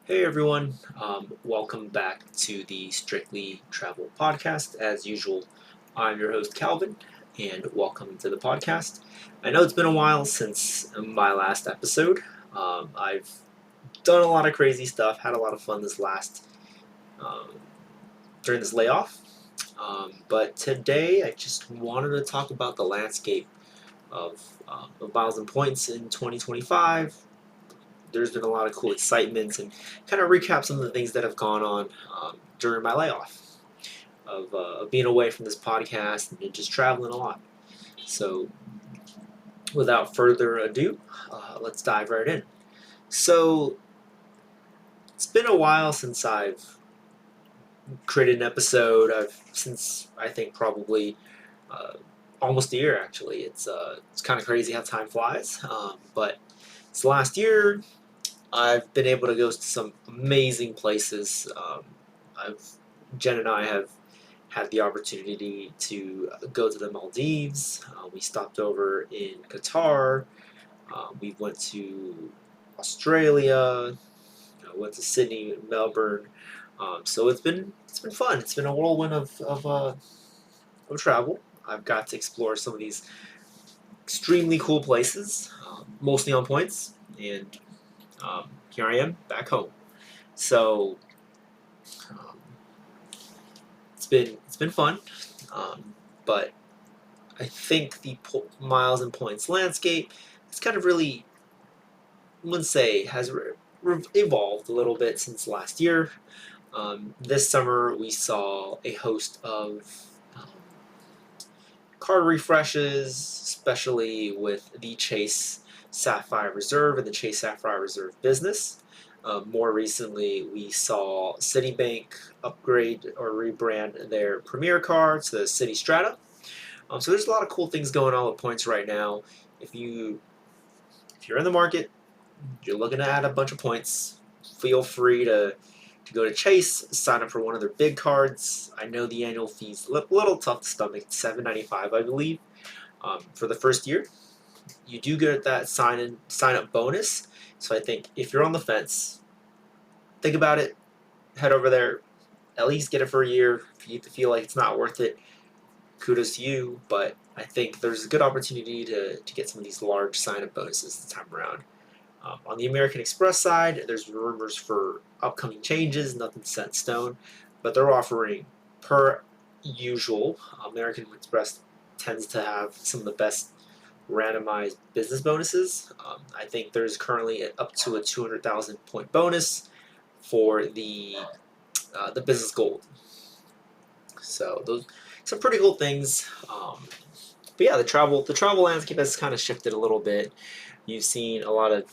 Hey everyone, welcome back to the Strictly Travel Podcast. As usual, I'm your host Calvin, and welcome to the podcast. I know it's been a while since my last episode. I've done a lot of crazy stuff, had a lot of fun um, during this layoff. But today, I just wanted to talk about the landscape of miles and points in 2025. There's been a lot of cool excitements and kind of recap some of the things that have gone on during my layoff of being away from this podcast and just traveling a lot. So, without further ado, let's dive right in. So, it's been a while since I've created an episode. Since I think probably uh, almost a year actually. It's kind of crazy how time flies. But this last year, I've been able to go to some amazing places. I've Jen and I have had the opportunity to go to the Maldives. We stopped over in Qatar. We went to Australia. Went to Sydney, Melbourne. So it's been fun. It's been a whirlwind of travel. I've got to explore some of these extremely cool places, mostly on points, and here I am back home. So um, it's been fun, um, but I think the miles and points landscape has kind of really, I wouldn't say has evolved a little bit since last year. This summer we saw a host of card refreshes, especially with the Chase Sapphire Reserve and the Chase Sapphire Reserve business. More recently, we saw Citibank upgrade or rebrand their Premier card to the Citi Strata. So there's a lot of cool things going on with points right now. If you if you're in the market, you're looking to add a bunch of points, feel free to go to Chase, sign up for one of their big cards. I know the annual fee's a little tough to stomach, $7.95, I believe, for the first year. You do get that sign up bonus. So I think if you're on the fence, think about it, head over there, at least get it for a year. If you feel like it's not worth it, kudos to you. But I think there's a good opportunity to get some of these large sign up bonuses this time around. On the American Express side, there's rumors for upcoming changes, nothing set in stone, but they're offering, per usual, American Express tends to have some of the best randomized business bonuses. I think there's currently up to a 200,000 point bonus for the business gold. So those some pretty cool things. But yeah, the travel landscape has kind of shifted a little bit. You've seen a lot of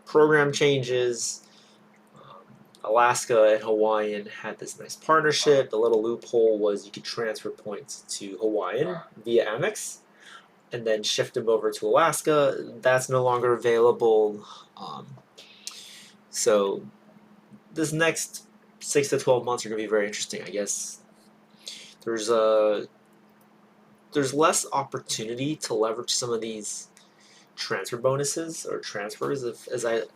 program changes. Um, Alaska and Hawaiian had this nice partnership. The little loophole was you could transfer points to Hawaiian via Amex and then shift them over to Alaska. That's no longer available. Um, so this next 6 to 12 months are going to be very interesting. I guess there's a there's less opportunity to leverage some of these transfer bonuses or transfers as I've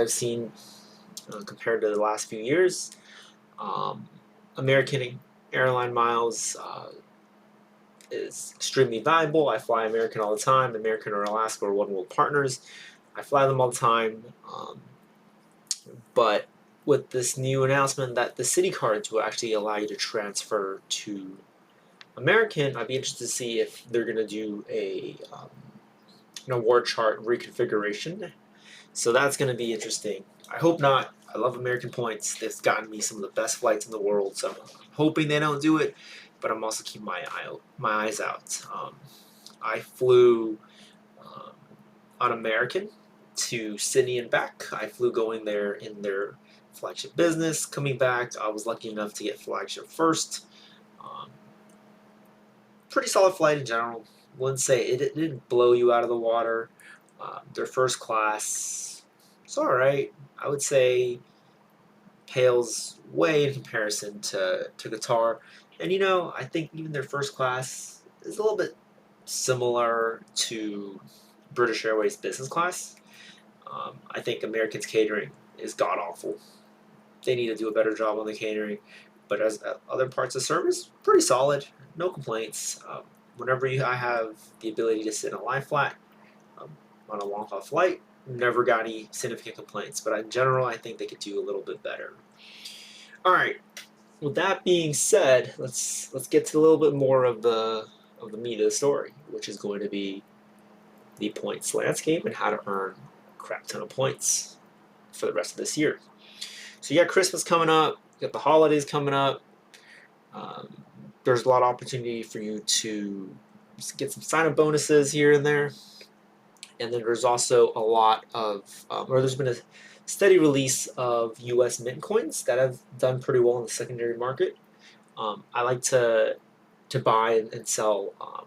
seen compared to the last few years. Um, American airline miles is extremely valuable. I fly American all the time. American or Alaska are one world partners. I fly them all the time. But with this new announcement that the Citi cards will actually allow you to transfer to American, I'd be interested to see if they're going to do an award chart reconfiguration. So that's going to be interesting. I hope not. I love American points. They've gotten me some of the best flights in the world. So I'm hoping they don't do it, but I'm also keeping my eyes out. I flew um, on American to Sydney and back. I flew going there in their flagship business. Coming back, I was lucky enough to get flagship first. Um, Pretty solid flight in general. Wouldn't say it didn't blow you out of the water. Their first class, it's all right. I would say pales way in comparison to Qatar. And I think even their first class is a little bit similar to British Airways business class. I think Americans catering is god awful. They need to do a better job on the catering. But as other parts of service, pretty solid. No complaints. I have the ability to sit in a lie flat um, on a long haul flight, never got any significant complaints. But in general, I think they could do a little bit better. All right. With that being said, let's get to a little bit more of the meat of the story, which is going to be the points landscape and how to earn a crap ton of points for the rest of this year. So you got Christmas coming up, you got the holidays coming up. Um, there's a lot of opportunity for you to get some sign-up bonuses here and there, and then there's also a lot of, or there's been a steady release of U.S. mint coins that have done pretty well in the secondary market. I like to buy and sell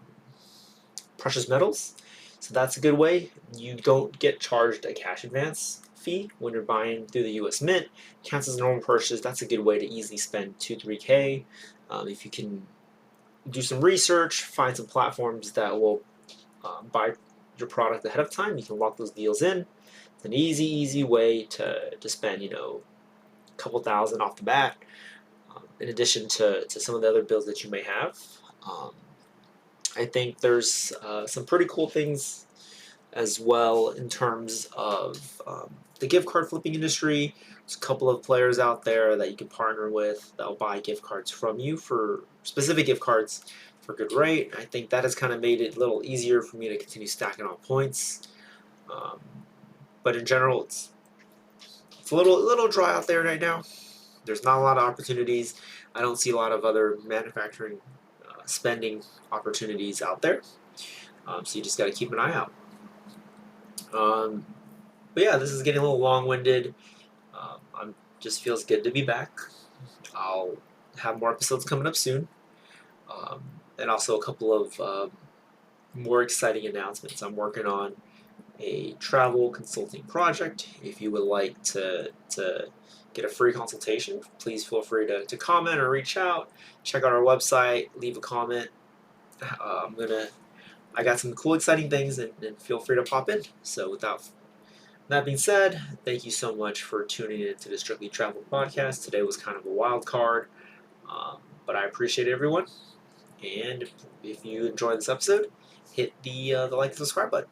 precious metals, so that's a good way. You don't get charged a cash advance fee when you're buying through the U.S. Mint. Counts as a normal purchase. That's a good way to easily spend 2-3K. If you can do some research, find some platforms that will buy your product ahead of time, you can lock those deals in. It's an easy way to spend a couple thousand off the bat, in addition to some of the other bills that you may have. Um, I think there's some pretty cool things as well in terms of the gift card flipping industry. There's a couple of players out there that you can partner with that will buy gift cards from you for specific gift cards for a good rate. I think that has kind of made it a little easier for me to continue stacking on points. Um, but in general, it's a little dry out there right now. There's not a lot of opportunities. I don't see a lot of other manufacturing spending opportunities out there. So you just got to keep an eye out. But yeah, this is getting a little long-winded. I'm just feels good to be back. I'll have more episodes coming up soon, and also a couple of more exciting announcements. I'm working on a travel consulting project. If you would like to get a free consultation, please feel free to comment or reach out. Check out our website, leave a comment. I got some cool, exciting things, and feel free to pop in. So without that being said, thank you so much for tuning in to the Strictly Travel podcast. Today was kind of a wild card, but I appreciate everyone. And if you enjoyed this episode, hit the like and subscribe button.